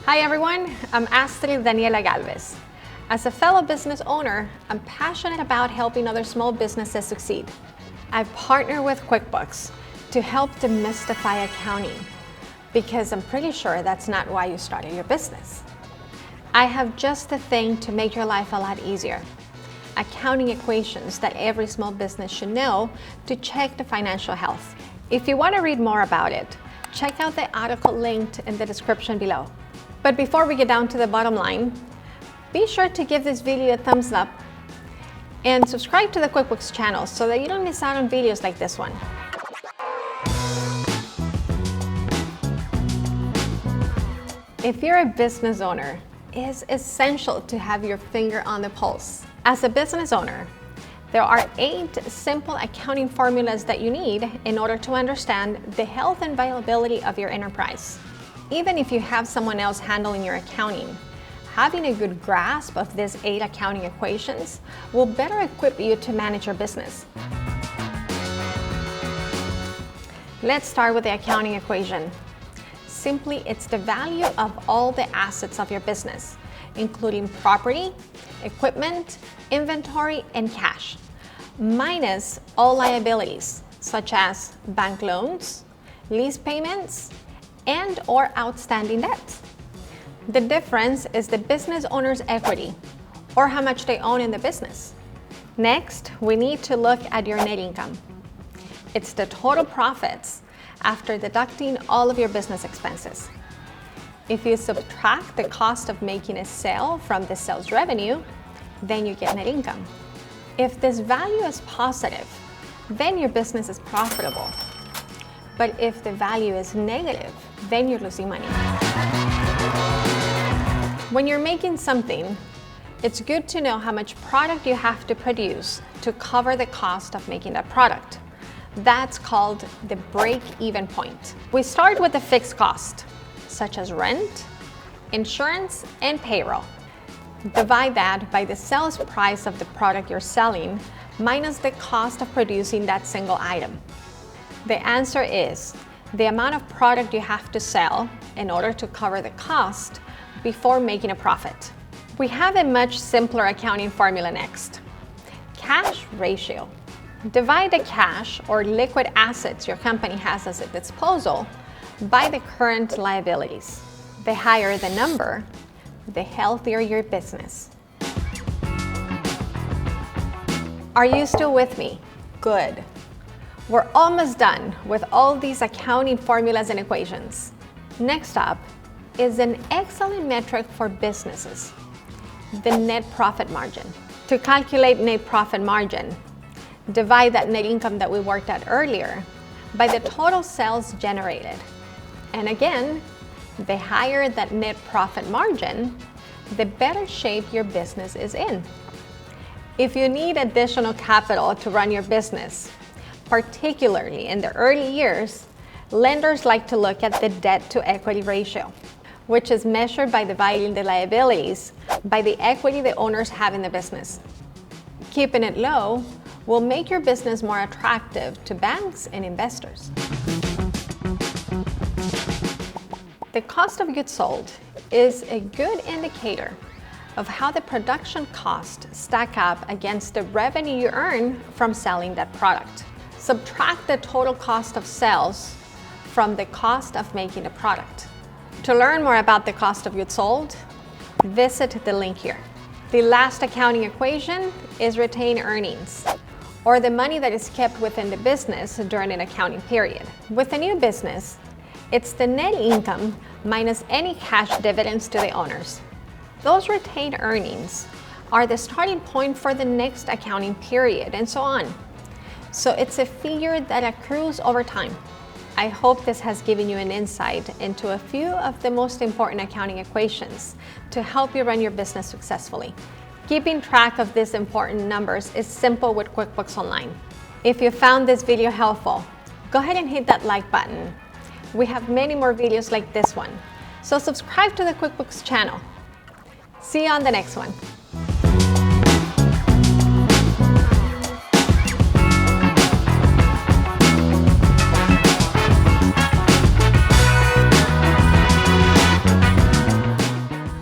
Hi everyone, I'm Astrid Daniela Galvez. As a fellow business owner, I'm passionate about helping other small businesses succeed. I've partnered with QuickBooks to help demystify accounting because I'm pretty sure that's not why you started your business. I have just the thing to make your life a lot easier. Accounting equations that every small business should know to check the financial health. If you want to read more about it, check out the article linked in the description below. But before we get down to the bottom line, be sure to give this video a thumbs up and subscribe to the QuickBooks channel so that you don't miss out on videos like this one. If you're a business owner, it's essential to have your finger on the pulse. As a business owner, there are 8 simple accounting formulas that you need in order to understand the health and viability of your enterprise. Even if you have someone else handling your accounting, having a good grasp of these 8 accounting equations will better equip you to manage your business. Let's start with the accounting equation. Simply, it's the value of all the assets of your business, including property, equipment, inventory, and cash, minus all liabilities, such as bank loans, lease payments, and/or outstanding debts. The difference is the business owner's equity, or how much they own in the business. Next, we need to look at your net income. It's the total profits after deducting all of your business expenses. If you subtract the cost of making a sale from the sales revenue, then you get net income. If this value is positive, then your business is profitable. But if the value is negative, then you're losing money. When you're making something, it's good to know how much product you have to produce to cover the cost of making that product. That's called the break-even point. We start with the fixed cost, such as rent, insurance, and payroll. Divide that by the sales price of the product you're selling minus the cost of producing that single item. The answer is the amount of product you have to sell in order to cover the cost before making a profit. We have a much simpler accounting formula next. Cash ratio. Divide the cash or liquid assets your company has at its disposal by the current liabilities. The higher the number, the healthier your business. Are you still with me? Good. We're almost done with all these accounting formulas and equations. Next up is an excellent metric for businesses, the net profit margin. To calculate net profit margin, divide that net income that we worked at earlier by the total sales generated. And again, the higher that net profit margin, the better shape your business is in. If you need additional capital to run your business, particularly in the early years, lenders like to look at the debt-to-equity ratio, which is measured by dividing the liabilities by the equity the owners have in the business. Keeping it low will make your business more attractive to banks and investors. The cost of goods sold is a good indicator of how the production costs stack up against the revenue you earn from selling that product. Subtract the total cost of sales from the cost of making the product. To learn more about the cost of goods sold, visit the link here. The last accounting equation is retained earnings, or the money that is kept within the business during an accounting period. With a new business, it's the net income minus any cash dividends to the owners. Those retained earnings are the starting point for the next accounting period, and so on. So it's a figure that accrues over time. I hope this has given you an insight into a few of the most important accounting equations to help you run your business successfully. Keeping track of these important numbers is simple with QuickBooks Online. If you found this video helpful, go ahead and hit that like button. We have many more videos like this one, so subscribe to the QuickBooks channel. See you on the next one.